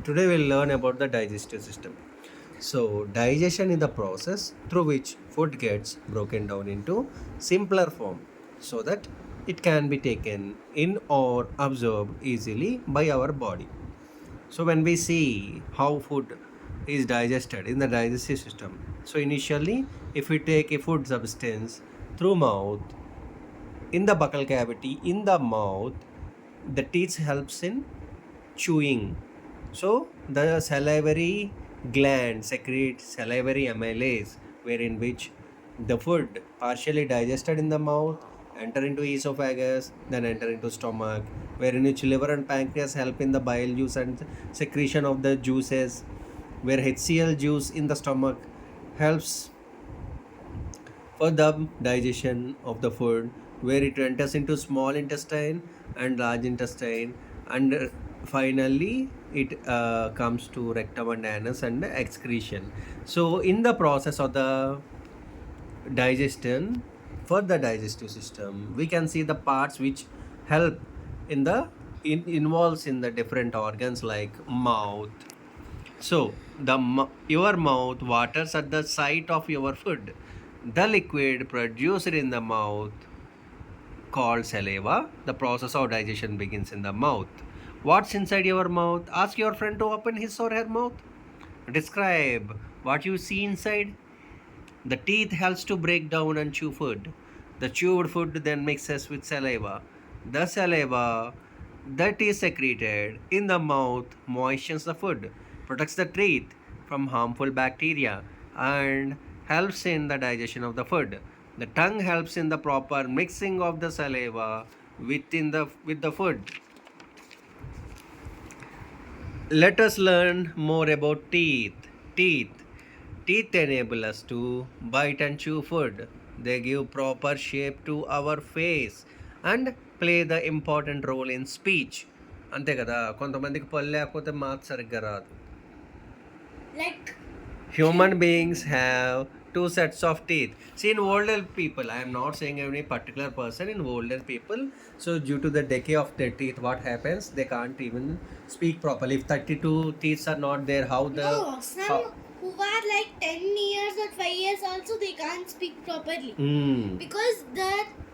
Today we'll learn about the digestive system. So, digestion is the process through which food gets broken down into simpler form so that it can be taken in or absorbed easily by our body. So, when we see how food is digested in the digestive system, so initially, if we take a food substance through mouth, in the buccal cavity, in the mouth, the teeth helps in chewing. So the salivary gland secretes salivary amylase, wherein which the food partially digested in the mouth, enter into esophagus, then enter into stomach, wherein which liver and pancreas help in the bile juice and secretion of the juices, where HCl juice in the stomach helps for the digestion of the food, where it enters into small intestine and large intestine, and finally it comes to rectum and anus and excretion. So in the process of the digestion, for the digestive system we can see the parts which help in the involves in the different organs like mouth. So, your mouth waters at the sight of your food. The liquid produced in the mouth, called saliva, the process of digestion begins in the mouth. What's inside your mouth? Ask your friend to open his or her mouth. Describe what you see inside. The teeth helps to break down and chew food. The chewed food then mixes with saliva. The saliva that is secreted in the mouth moistens the food, protects the teeth from harmful bacteria, and helps in the digestion of the food. The tongue helps in the proper mixing of the saliva with the food. Let us learn more about teeth. Teeth. Teeth enable us to bite and chew food. They give proper shape to our face and play the important role in speech. అంతే కదా, కొంతమందికి పళ్ళు లేకపోతే మాట సరిగ్గా రాదు. Like Human beings have two sets of teeth. See, in older people, I am not saying any particular person, in older people, so due to the decay of their teeth, what happens? They can't even speak properly. If 32 teeth are not there, how the. no, some How, who are like 10 years or 5 years also they can't speak properly mm, because the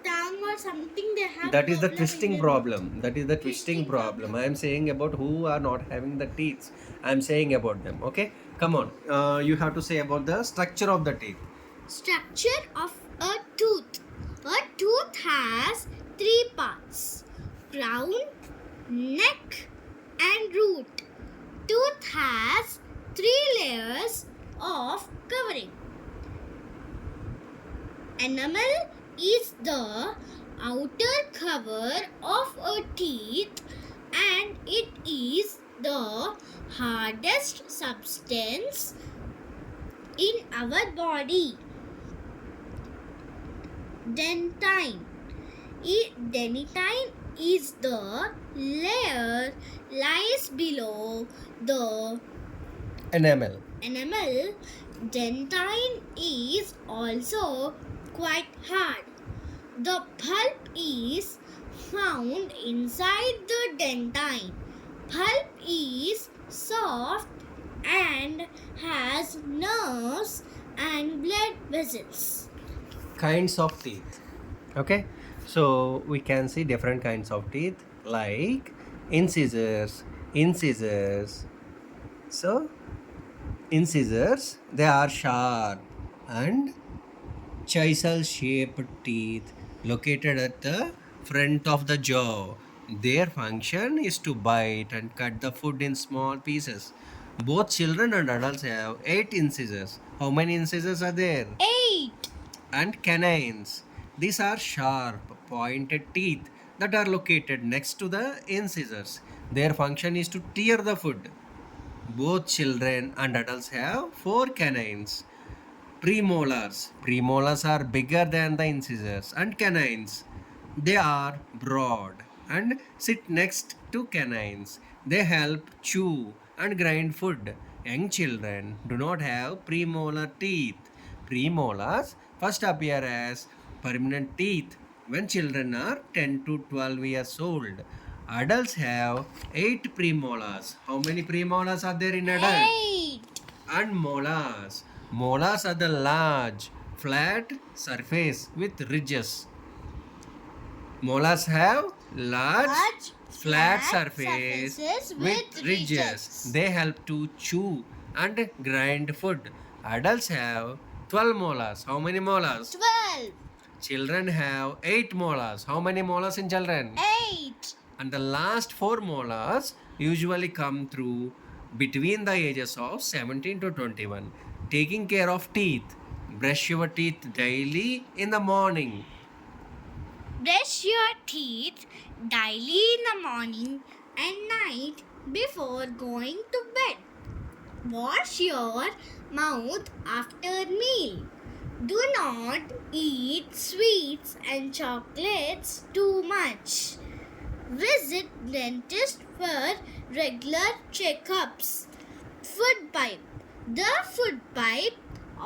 tongue or something they have that is the problem in twisting their mouth. problem. That is the twisting problem. I am saying about who are not having the teeth. I am saying about them. Okay, come on. You have to say about the structure of the teeth. Structure of a tooth. A tooth has three parts: crown, neck, and root. Tooth has three layers of covering. Enamel is the outer cover of a teeth and it is the hardest substance in our body. Dentine. Dentine is the layer lies below the Enamel. enamel. Dentine is also quite hard. The pulp is found inside the dentine. Pulp is soft and has nerves and blood vessels. Kinds of teeth. Okay, so we can see different kinds of teeth like incisors. So incisors, they are sharp and chisel shaped teeth located at the front of the jaw. Their function is to bite and cut the food in small pieces. Both children and adults have 8 incisors. How many incisors are there? 8. And canines. These are sharp, pointed teeth that are located next to the incisors. Their function is to tear the food. Both children and adults have 4 canines. Premolars. Premolars are bigger than the incisors. And canines. They are broad and sit next to canines. They help chew and grind food. Young children do not have premolar teeth. Premolars first appear as permanent teeth when children are 10 to 12 years old. Adults have 8 premolars. How many premolars are there in adult? 8. And molars. Molars are the large, flat surface with ridges. Molars have large, flat surface surfaces with ridges. They help to chew and grind food. Adults have 12 molars. How many molars? 12. Children have 8 molars. How many molars in children? 8. And the last 4 molars usually come through between the ages of 17 to 21. Taking care of teeth. Brush your teeth daily in the morning. Brush your teeth daily in the morning and night before going to bed. Wash your mouth after meal. Do not eat sweets and chocolates too much. Visit dentist for regular checkups. Food pipe. The food pipe,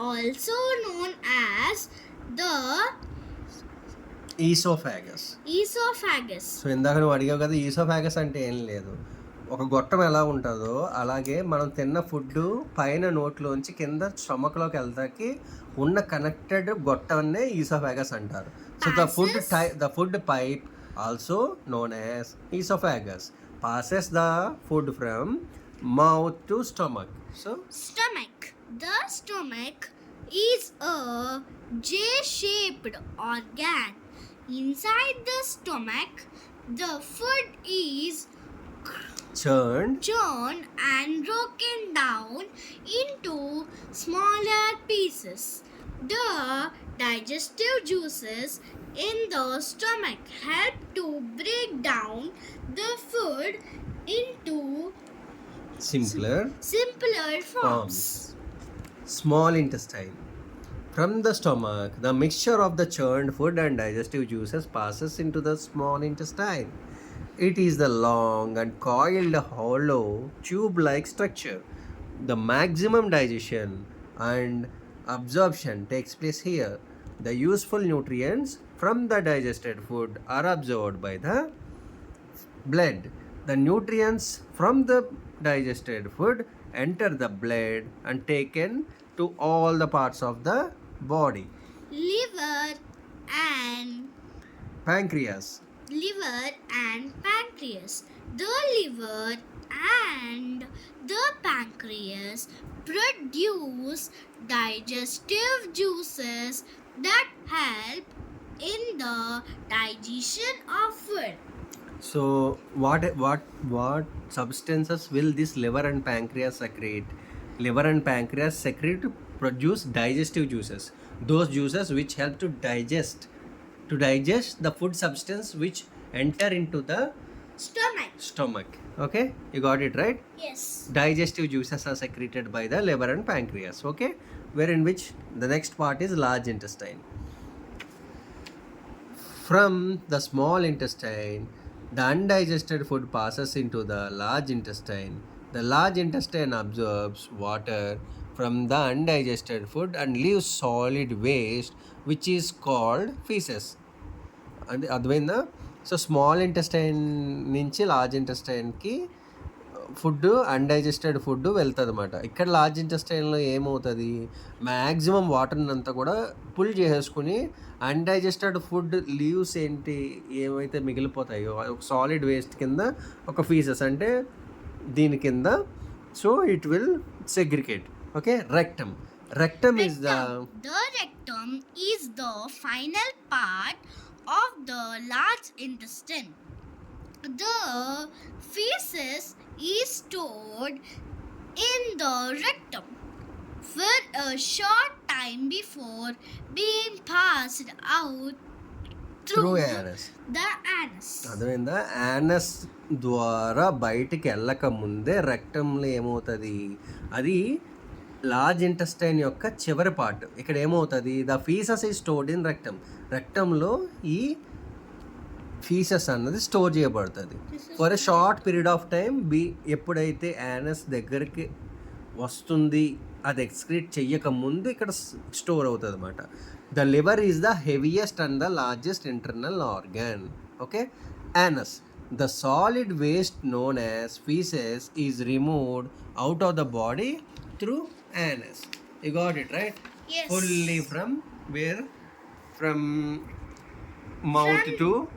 also known as the oesophagus. esophagus. So ఇందాక నువ్వు అడిగావు కదా oesophagus అంటే ఏం లేదు, ఒక గొట్టం ఎలా ఉంటుందో అలాగే మనం తిన్న ఫుడ్ పైన నోట్లోంచి కింద స్టమక్లోకి వెళ్తాకి ఉన్న కనెక్టెడ్ గొట్టాన్నే ఈసోఫాగస్ అంటారు. So the food pipe also known as oesophagus passes the food from mouth to stomach. So Stomach. The stomach is a J-shaped organ. Inside the stomach, the food is churned churned and broken down into smaller pieces. The digestive juices in the stomach help to break down the food into simpler simpler forms. small intestine. From the stomach, the mixture of the churned food and digestive juices passes into the small intestine. It is the long and coiled, hollow, tube-like structure. The maximum digestion and absorption takes place here. The useful nutrients from the digested food are absorbed by the blood. The nutrients from the digested food enter the blood and taken to all the parts of the body. Liver and Pancreas. liver and pancreas. The liver and the pancreas produce digestive juices that help in the digestion of food. So what substances will this liver and pancreas secrete? Liver and pancreas secrete to produce digestive juices. Those juices which help to digest the food substance which enter into the Stomach. Okay, you got it right. Yes. Digestive juices are secreted by the liver and pancreas. Okay, wherein which the next part is large intestine. From the small intestine, the undigested food passes into the large intestine. The large intestine absorbs water from the undigested food and leaves solid waste which is called feces. And అర్థమైందా? So small intestine నుంచి large ఇంటెస్టైన్కి food undigested food వెళ్తుంది అనమాట. ఇక్కడ large ఇంటెస్టైన్లో ఏమవుతుంది, maximum వాటర్ని అంతా కూడా pull చేసేసుకుని అన్డైజెస్టెడ్ ఫుడ్ లీవ్స్ ఏమైతే మిగిలిపోతాయో ఒక సాలిడ్ వేస్ట్ కింద ఒక ఫీసెస్ అంటే దీని కింద. So it will segregate. Okay, rectum is the rectum is the final part of the large intestine. The feces is stored in the rectum for a short time before being passed out through through anus. the anus. అర్థమైందా? Anus ద్వారా బయటికి వెళ్ళక ముందే రెక్టంలో ఏమవుతుంది, అది large intestine యొక్క చివరి part. ఇక్కడ ఏమవుతుంది, ద ఫీసస్ ఈ స్టోర్డ్ ఇన్ రెక్టంలో ఈ ఫీసెస్ అన్నది స్టోర్ చేయబడుతుంది for a short period of time. ఎప్పుడైతే యానస్ దగ్గరికి వస్తుంది, అది ఎక్స్క్రీట్ చెయ్యక ముందు ఇక్కడ స్టోర్ అవుతుంది అనమాట. The liver is the heaviest and the largest internal organ. Okay, anus. the solid waste known as feces is removed out of the body through anus. You got it right? Yes. Fully from where? From mouth From to